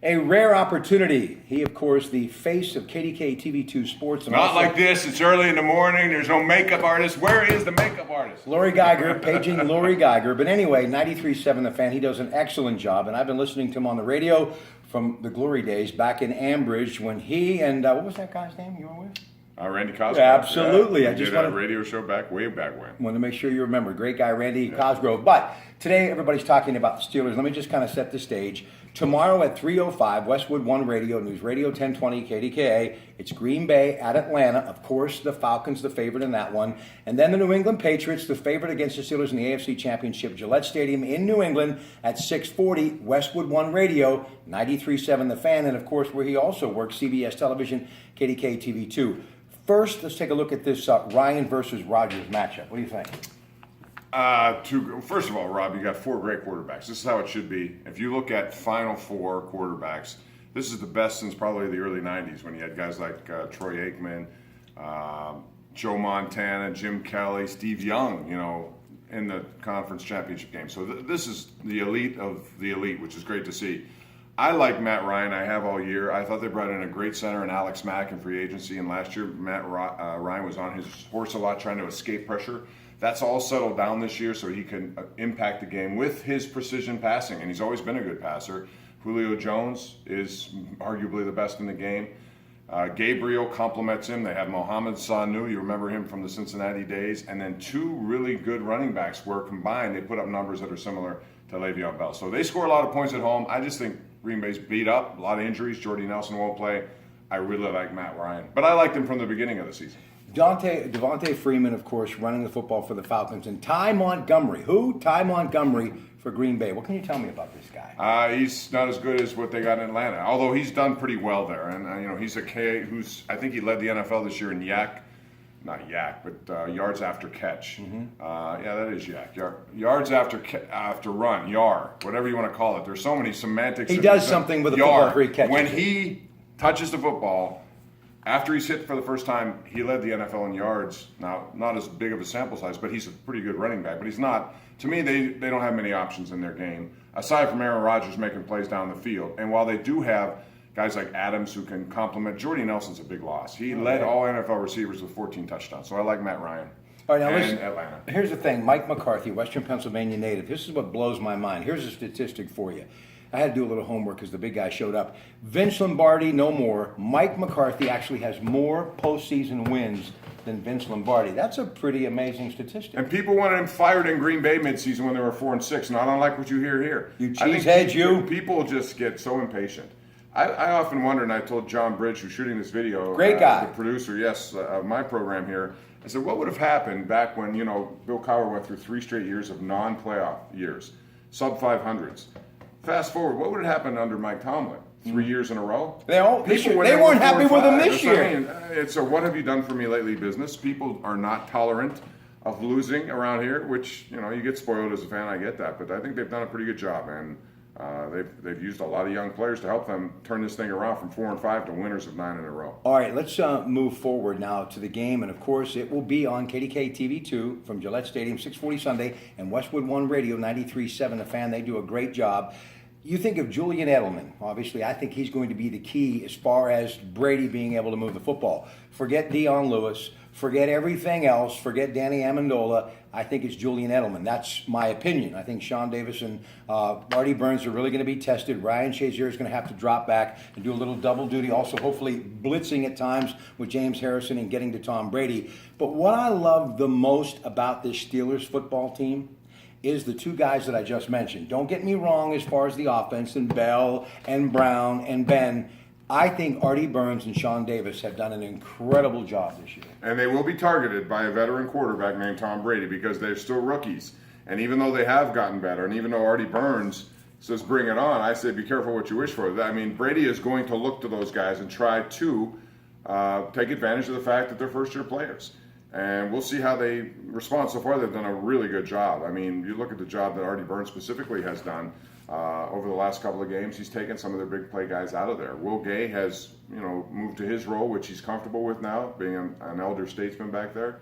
A rare opportunity. He, of course, the face of KDK TV2 Sports. And Not also like this. It's early in the morning. There's no makeup artist. Where is the makeup artist? Lori Geiger, paging Lori Geiger. But anyway, 93.7 The Fan, he does an excellent job. And I've been listening to him on the radio from the glory days back in Ambridge when he and, what was that guy's name you were with? Randy Cosgrove. Absolutely. Yeah, I just did wanted a radio show way back when. Want to make sure you remember. Great guy, Randy Cosgrove. But today, everybody's talking about the Steelers. Let me just kind of set the stage. Tomorrow at 3:05, Westwood One Radio, News Radio 1020, KDKA. It's Green Bay at Atlanta. Of course, the Falcons, the favorite in that one. And then the New England Patriots, the favorite against the Steelers in the AFC Championship. Gillette Stadium in New England at 6:40, Westwood One Radio, 93.7 The Fan. And, of course, where he also works, CBS Television, KDK TV2. First, let's take a look at this Ryan versus Rodgers matchup. What do you think? First of all, Rob, you got four great quarterbacks. This is how it should be. If you look at Final Four quarterbacks, this is the best since probably the early 90s when you had guys like Troy Aikman, Joe Montana, Jim Kelly, Steve Young, in the conference championship game. So this is the elite of the elite, which is great to see. I like Matt Ryan. I have all year. I thought they brought in a great center in Alex Mack in free agency. And last year, Matt Ryan was on his horse a lot trying to escape pressure. That's all settled down this year so he can impact the game with his precision passing. And he's always been a good passer. Julio Jones is arguably the best in the game. Gabriel complements him. They have Mohamed Sanu. You remember him from the Cincinnati days. And then two really good running backs where combined they put up numbers that are similar to Le'Veon Bell. So they score a lot of points at home. I just think Green Bay's beat up, a lot of injuries. Jordy Nelson won't play. I really like Matt Ryan. But I liked him from the beginning of the season. Devontae Freeman, of course, running the football for the Falcons. And Ty Montgomery. Who? Ty Montgomery for Green Bay. What can you tell me about this guy? He's not as good as what they got in Atlanta, although he's done pretty well there. And, he's a K who's, I think he led the NFL this year in yards after catch. Mm-hmm. That is yak. Yards after run, YAR, whatever you want to call it. There's so many semantics. He does something with a football after he catches when it. he touches the football, after he's hit for the first time, he led the NFL in yards. Now, not as big of a sample size, but he's a pretty good running back. But he's not. To me, they don't have many options in their game, aside from Aaron Rodgers making plays down the field. And while they do have guys like Adams who can complement, Jordy Nelson's a big loss. He led all NFL receivers with 14 touchdowns. So I like Matt Ryan. All right, now and listen, Atlanta. Here's the thing. Mike McCarthy, Western Pennsylvania native. This is what blows my mind. Here's a statistic for you. I had to do a little homework because the big guy showed up. Vince Lombardi, no more. Mike McCarthy actually has more postseason wins than Vince Lombardi. That's a pretty amazing statistic. And people wanted him fired in Green Bay midseason when they were 4-6. Not unlike what you hear here. You cheesehead, you. People just get so impatient. I often wonder, and I told John Bridge, who's shooting this video, great guy, the producer, of my program here, I said, what would have happened back when, Bill Cowher went through 3 straight years of non-playoff years, sub-500s. Fast forward, what would have happened under Mike Tomlin? 3 years in a row? They weren't happy with him this year. It's a what have you done for me lately business. People are not tolerant of losing around here, which, you get spoiled as a fan, I get that. But I think they've done a pretty good job, and they've used a lot of young players to help them turn this thing around from 4-5 to winners of 9 in a row. All right, let's move forward now to the game, and of course it will be on KDK TV2 from Gillette Stadium, 6:40 Sunday, and Westwood One Radio, 93.7 The Fan. They do a great job. You think of Julian Edelman. Obviously, I think he's going to be the key as far as Brady being able to move the football. Forget Dion Lewis. Forget everything else. Forget Danny Amendola. I think it's Julian Edelman. That's my opinion. I think Sean Davis and Artie Burns are really going to be tested. Ryan Shazier is going to have to drop back and do a little double duty. Also, hopefully, blitzing at times with James Harrison and getting to Tom Brady. But what I love the most about this Steelers football team is the two guys that I just mentioned. Don't get me wrong as far as the offense and Bell and Brown and Ben. I think Artie Burns and Sean Davis have done an incredible job this year. And they will be targeted by a veteran quarterback named Tom Brady because they're still rookies. And even though they have gotten better, and even though Artie Burns says bring it on, I say be careful what you wish for. I mean, Brady is going to look to those guys and try to take advantage of the fact that they're first-year players. And we'll see how they respond. So far, they've done a really good job. I mean, you look at the job that Artie Burns specifically has done over the last couple of games. He's taken some of their big play guys out of there. Will Gay has, moved to his role, which he's comfortable with now, being an elder statesman back there.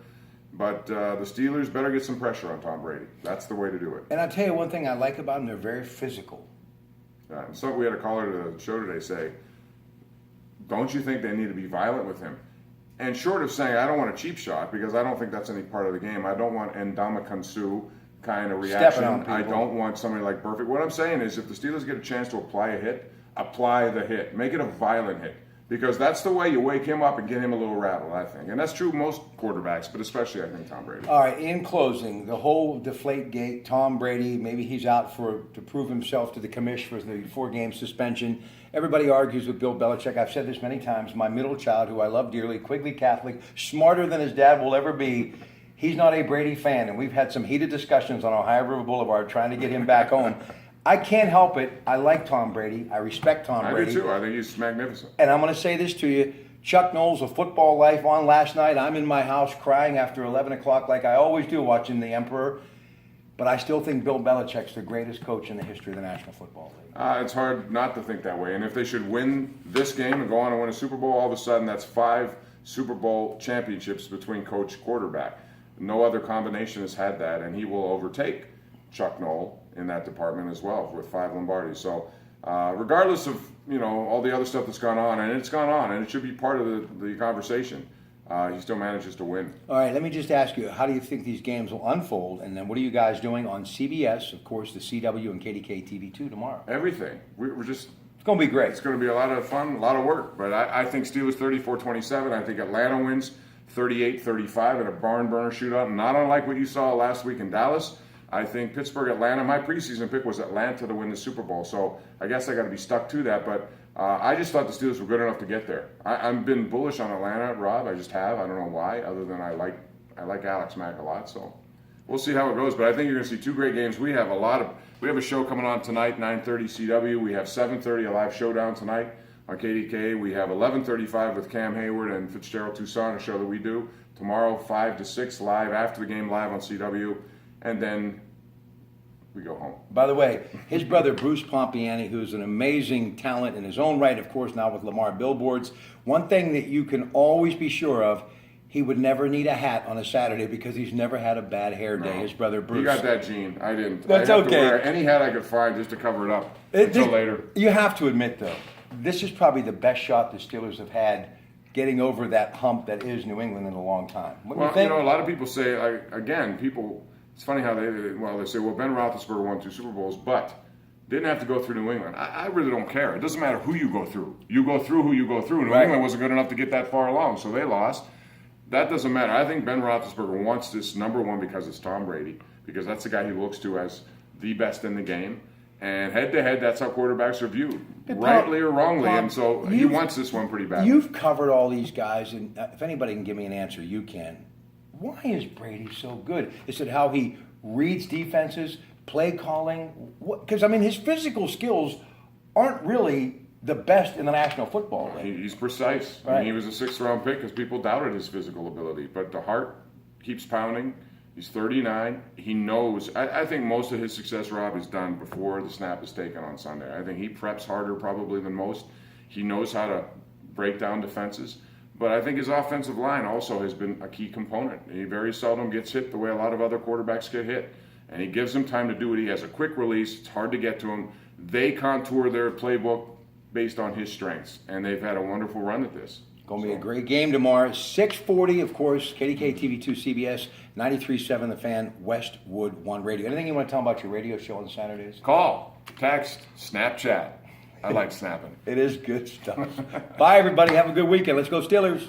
But the Steelers better get some pressure on Tom Brady. That's the way to do it. And I'll tell you one thing I like about them, they're very physical. So we had a caller to the show today say, don't you think they need to be violent with him? And short of saying, I don't want a cheap shot, because I don't think that's any part of the game. I don't want Ndamukong kind of reaction. I don't want somebody like Burfict. What I'm saying is, if the Steelers get a chance to apply a hit, apply the hit. Make it a violent hit. Because that's the way you wake him up and get him a little rattled, I think. And that's true of most quarterbacks, but especially, I think, Tom Brady. All right, in closing, the whole deflate gate, Tom Brady, maybe he's out to prove himself to the commish for the 4-game suspension. Everybody argues with Bill Belichick. I've said this many times. My middle child, who I love dearly, Quigley Catholic, smarter than his dad will ever be, he's not a Brady fan. And we've had some heated discussions on Ohio River Boulevard trying to get him back home. I can't help it. I like Tom Brady. I respect Tom Brady. I do too. I think he's magnificent. And I'm going to say this to you. Chuck Knowles, A Football Life, on last night. I'm in my house crying after 11 o'clock like I always do watching The Emperor. But I still think Bill Belichick's the greatest coach in the history of the National Football League. It's hard not to think that way. And if they should win this game and go on and win a Super Bowl, all of a sudden that's 5 Super Bowl championships between coach and quarterback. No other combination has had that, and he will overtake Chuck Knoll in that department as well with 5 Lombardis. So regardless of all the other stuff that's gone on, and it's gone on, and it should be part of the conversation, he still manages to win. All right, let me just ask you, how do you think these games will unfold? And then what are you guys doing on CBS, of course, the CW and KDK TV2 tomorrow? Everything. We're just... It's going to be great. It's going to be a lot of fun, a lot of work. But I think Steelers 34-27. I think Atlanta wins 38-35 in a barn burner shootout, not unlike what you saw last week in Dallas. I think Pittsburgh, Atlanta, my preseason pick was Atlanta to win the Super Bowl. So I guess I got to be stuck to that. But I just thought the Steelers were good enough to get there. I've been bullish on Atlanta, Rob. I just have. I don't know why, other than I like Alex Mack a lot. So we'll see how it goes. But I think you're going to see 2 great games. We have a show coming on tonight, 9:30 CW. We have 7:30 a live showdown tonight on KDK. We have 11:35 with Cam Hayward and Fitzgerald Toussaint, a show that we do. Tomorrow, 5 to 6 live, after the game live on CW. And then we go home. By the way, his brother Bruce Pompiani, who's an amazing talent in his own right, of course, now with Lamar Billboards, one thing that you can always be sure of, he would never need a hat on a Saturday because he's never had a bad hair day, his brother Bruce. You got that gene. I didn't. That's I had okay. to wear any hat I could find just to cover it up until later. You have to admit, though, this is probably the best shot the Steelers have had getting over that hump that is New England in a long time. What do you think? A lot of people say, it's funny how they say, well, Ben Roethlisberger won 2 Super Bowls, but didn't have to go through New England. I really don't care. It doesn't matter who you go through. You go through who you go through. New England wasn't good enough to get that far along, so they lost. That doesn't matter. I think Ben Roethlisberger wants this number one because it's Tom Brady, because that's the guy he looks to as the best in the game. And head-to-head, that's how quarterbacks are viewed, rightly or wrongly. And so he wants this one pretty bad. You've covered all these guys, and if anybody can give me an answer, you can. Why is Brady so good? Is it how he reads defenses, play calling? Because, his physical skills aren't really the best in the National Football League. He's precise. Right. He was a 6th-round pick because people doubted his physical ability. But the heart keeps pounding. He's 39. He knows. I think most of his success, Rob, is done before the snap is taken on Sunday. I think he preps harder probably than most. He knows how to break down defenses. But I think his offensive line also has been a key component. He very seldom gets hit the way a lot of other quarterbacks get hit. And he gives him time to do it. He has a quick release. It's hard to get to him. They contour their playbook based on his strengths. And they've had a wonderful run at this. Going to be a great game tomorrow. 6:40, of course, KDK TV2 CBS, 93.7 The Fan, Westwood One Radio. Anything you want to tell about your radio show on Saturdays? Call, text, Snapchat. I like snapping. It is good stuff. Bye, everybody. Have a good weekend. Let's go Steelers.